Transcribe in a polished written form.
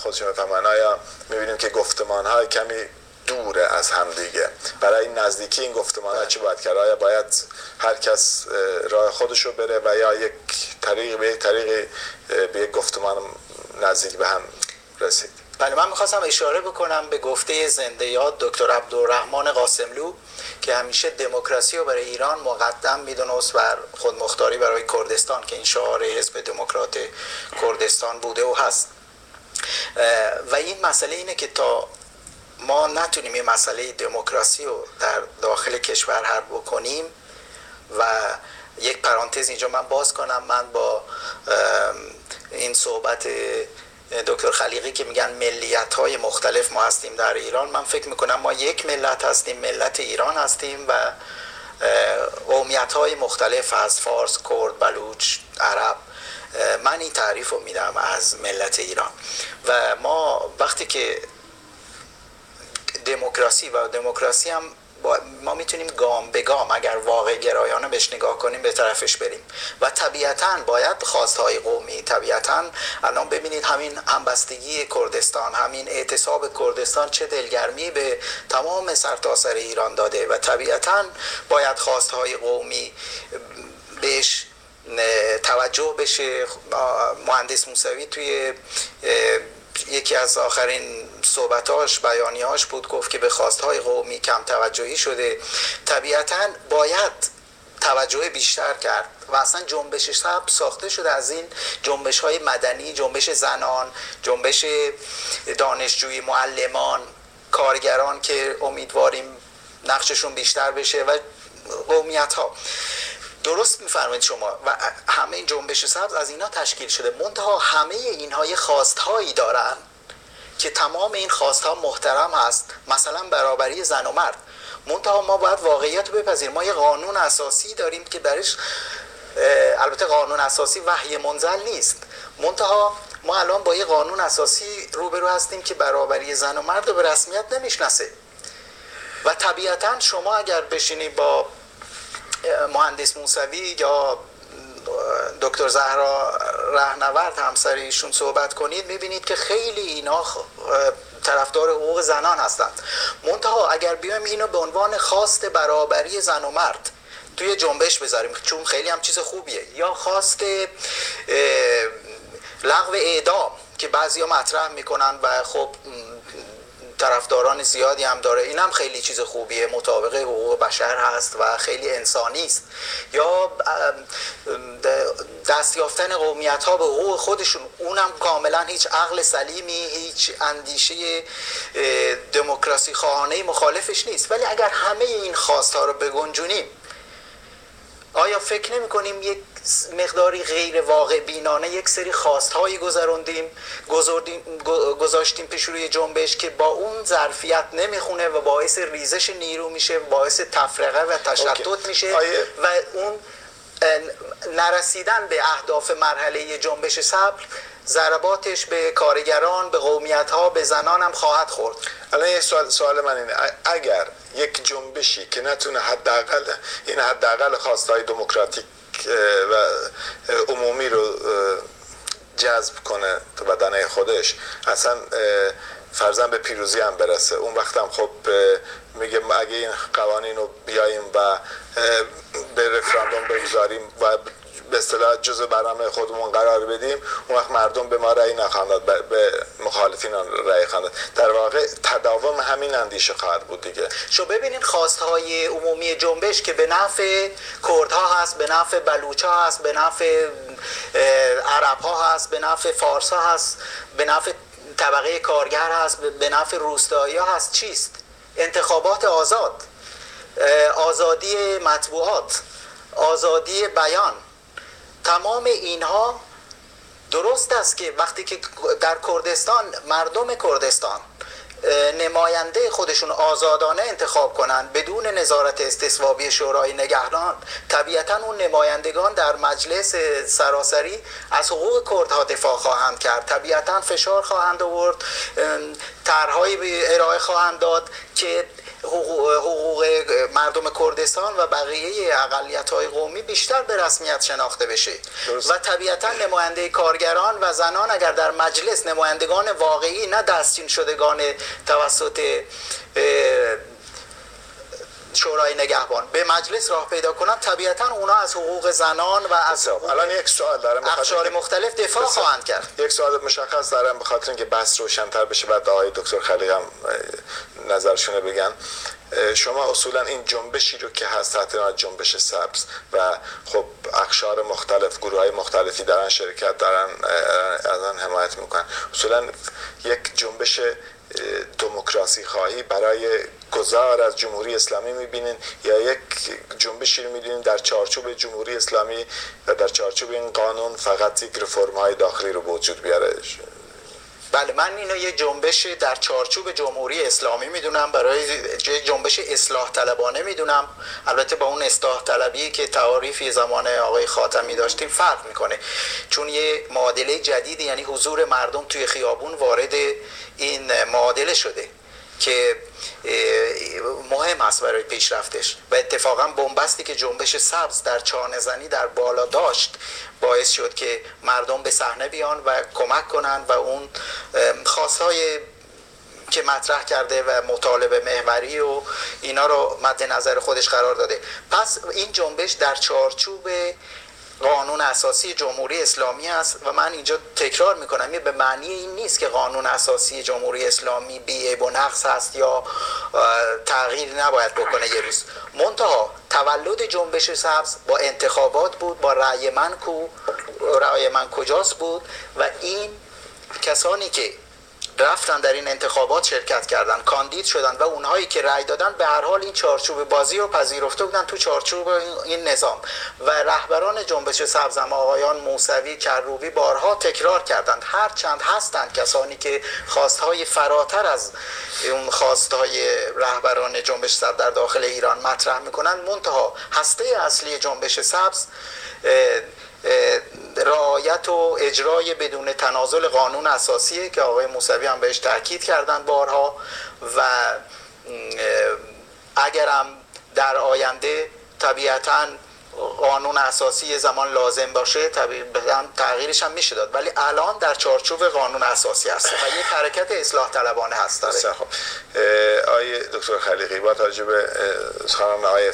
خودشون بفهمن. آیا میبینیم که گفتمان‌های کمی دوره از همدیگه؟ برای این نزدیکی این گفتمان‌ها چی باید کرد؟ آیا باید هر کس راه خودشو بره و یا یک طریق به یک گفتمان نزدیک به هم رسید؟ بله، من میخواستم اشاره بکنم به گفته زنده یاد دکتر عبدالرحمن قاسملو که همیشه دموکراسی رو برای ایران مقدم میدونست بر خودمختاری برای کردستان، که این شعار حزب دموکرات کردستان بوده و هست. و این مسئله اینه که تا ما نتونیم این مسئله دموکراسی رو در داخل کشور حل بکنیم و یک پرانتز اینجا من باز کنم، من با این صحبت دکتر خلیقی که میگن ملیت‌های مختلف ما هستیم در ایران، من فکر میکنم ما یک ملت هستیم، ملت ایران هستیم و قومیت‌های مختلف از فارس، کرد، بلوچ، عرب. من این تعریف رو میدم از ملت ایران و ما وقتی که دموکراسی هم ما میتونیم گام به گام اگر واقع گرایانه بهش نگاه کنیم به طرفش بریم و طبیعتاً باید خواستهای قومی، طبیعتاً الان ببینید همین همبستگی کردستان، همین اعتصاب کردستان چه دلگرمی به تمام سرتاسر ایران داده و طبیعتاً باید خواستهای قومی بهش توجه بشه. مهندس موسوی توی یکی از آخرین صحبتاش، بیانیهاش بود، گفت که به خواستهای قومی کم توجهی شده. طبیعتاً باید توجه بیشتر کرد و اصلا جنبش سبز ساخته شده از این جنبش های مدنی، جنبش زنان، جنبش دانشجوی، معلمان، کارگران که امیدواریم نقششون بیشتر بشه و قومیت ها. درست میفرمایید شما و همه این جنبش سبز از اینا تشکیل شده، منتها همه اینها یه خواستهایی دارن که تمام این خواستها محترم هست، مثلا برابری زن و مرد، منتها ما باید واقعیت رو بپذیریم. ما یه قانون اساسی داریم که درش، البته قانون اساسی وحی منزل نیست، منتها ما الان با یه قانون اساسی روبرو هستیم که برابری زن و مرد رو به رسمیت نمیشناسه و طبیعتاً شما اگر بشینی با مهندس موسوی یا دکتر زهرا رهنورد همسر ایشون صحبت کنید، میبینید که خیلی اینا طرفدار حقوق زنان هستند. منتها اگر بیایم اینو به عنوان خواست برابری زن و مرد توی جنبش بذاریم، چون خیلی هم چیز خوبیه، یا خواست لغو اعدام که بعضیا مطرح میکنن و خب طرفداران زیادی هم داره، این هم خیلی چیز خوبیه، مطابق حقوق بشر هست و خیلی انسانی است، یا دست یافتن قومیت ها به حقوق خودشون، اونم کاملا هیچ عقل سلیمی، هیچ اندیشه دموکراسی خواهانه مخالفش نیست. ولی اگر همه این خواست ها رو بگنجونیم، آیا فکر نمی کنیم یک مقداری غیر واقع بینانه یک سری خواستهایی گذاشتیم پیش روی جنبش که با اون ظرفیت نمیخونه و باعث ریزش نیرو میشه، باعث تفرقه و تشتت میشه و اون نرسیدن به اهداف مرحله جنبش صبر ضرباتش به کارگران، به قومیت ها، به زنان هم خواهد خورد. الان یه سوال من اینه، اگر یک جنبشی که نتونه حداقل خواستهای دموکراتیک و عمومی رو جذب کنه تو بدنه خودش، اصلا فرضاً به پیروزی هم برسه، اون وقت هم خب میگه اگه این قوانین رو بیاییم و به رفراندوم بگذاریم و به اصطلاح جزء برنامه خودمون قرار بدیم، اون وقت مردم به ما رأی نخواهند داد، به مخالفین رأی خواهند داد. در واقع تداوم همین اندیشه خواهد بود دیگه. شو ببینین خواستهای عمومی جنبش که به نفع کردها هست، به نفع بلوچها هست، به نفع عربها هست، به نفع فارسها هست، به نفع طبقه کارگر هست، به نفع روستایی ها هست، چیست؟ انتخابات آزاد، آزادی مطبوعات، آزادی بیان، تمام اینها درست است که وقتی که در کردستان مردم کردستان نماینده خودشون آزادانه انتخاب کنند بدون نظارت استصوابی شورای نگهبان، طبیعتا اون نمایندگان در مجلس سراسری از حقوق کردها دفاع خواهند کرد، طبیعتا فشار خواهند آورد، طرح‌هایی ارائه خواهند داد که حقوق مردم کردستان و بقیه اقلیت‌های قومی بیشتر به رسمیت شناخته بشه و طبیعتا نماینده کارگران و زنان اگر در مجلس نمایندگان واقعی نه دستچین شدگان توسط شورای نگهبان به مجلس راه پیدا کنند، طبیعتا اونا از حقوق زنان و از الان یک سوال دارم، اقشار مختلف دفاع خواهند کرد. یک سوال مشخص دارم به خاطر اینکه بحث روشن‌تر بشه، بعد آقای دکتر خلیق هم نظرشون بگن. شما اصولا این جنبشی رو که هست تحت عنوان جنبش سبز و خب اقشار مختلف، گروه‌های مختلفی دارن شرکت دارن از آن حمایت میکنن، اصولا یک جنبش دموکراسی خواهی برای گذار از جمهوری اسلامی میبینین یا یک جنبشی رو میبینین در چارچوب جمهوری اسلامی و در چارچوب این قانون فقط یک رفرم های داخلی رو به وجود بیاره؟ بله، من اینو یه جنبش در چارچوب جمهوری اسلامی میدونم، برای جنبش اصلاح طلبانه میدونم. البته با اون اصلاح طلبی که تعاریفی زمان آقای خاتمی داشتیم فرق میکنه، چون یه معادله جدید یعنی حضور مردم توی خیابون وارد این معادله شده که مهم است برای پیشرفتش و اتفاقا بنبستی که جنبش سبز در چانه‌زنی در بالا داشت باعث شد که مردم به صحنه بیان و کمک کنن و اون خواستهای که مطرح کرده و مطالبه محوری و اینا رو مد نظر خودش قرار داده. پس این جنبش در چارچوب قانون اساسی جمهوری اسلامی است و من اینجا تکرار میکنم به معنی این نیست که قانون اساسی جمهوری اسلامی بی‌عیب و نقص هست یا تغییر نباید بکنه یه روز. منتها تولد جنبش سبز با انتخابات بود، با رأی من کجاست بود و این کسانی که رفتن در این انتخابات شرکت کردن، کاندید شدن و اونهایی که رأی دادن به هر حال این چارچوب بازی رو پذیرفته بودن تو چارچوب این نظام و رهبران جنبش سبز آقایان موسوی، کروبی بارها تکرار کردند هرچند هستند کسانی که خواستهای فراتر از اون خواستهای رهبران جنبش سبز در داخل ایران مطرح میکنن، منتها هسته اصلی جنبش سبز رعایت و اجرای بدون تنازل قانون اساسیه که آقای موسوی هم بهش تاکید کردن بارها و اگرم در آینده طبیعتاً قانون اساسی زمان لازم باشه طبیعتاً تغییرش هم میشه داد، ولی الان در چارچوب قانون اساسی هست و یک حرکت اصلاح طلبانه هست. خب آقای دکتر خلیقی با توجه به خانم آقای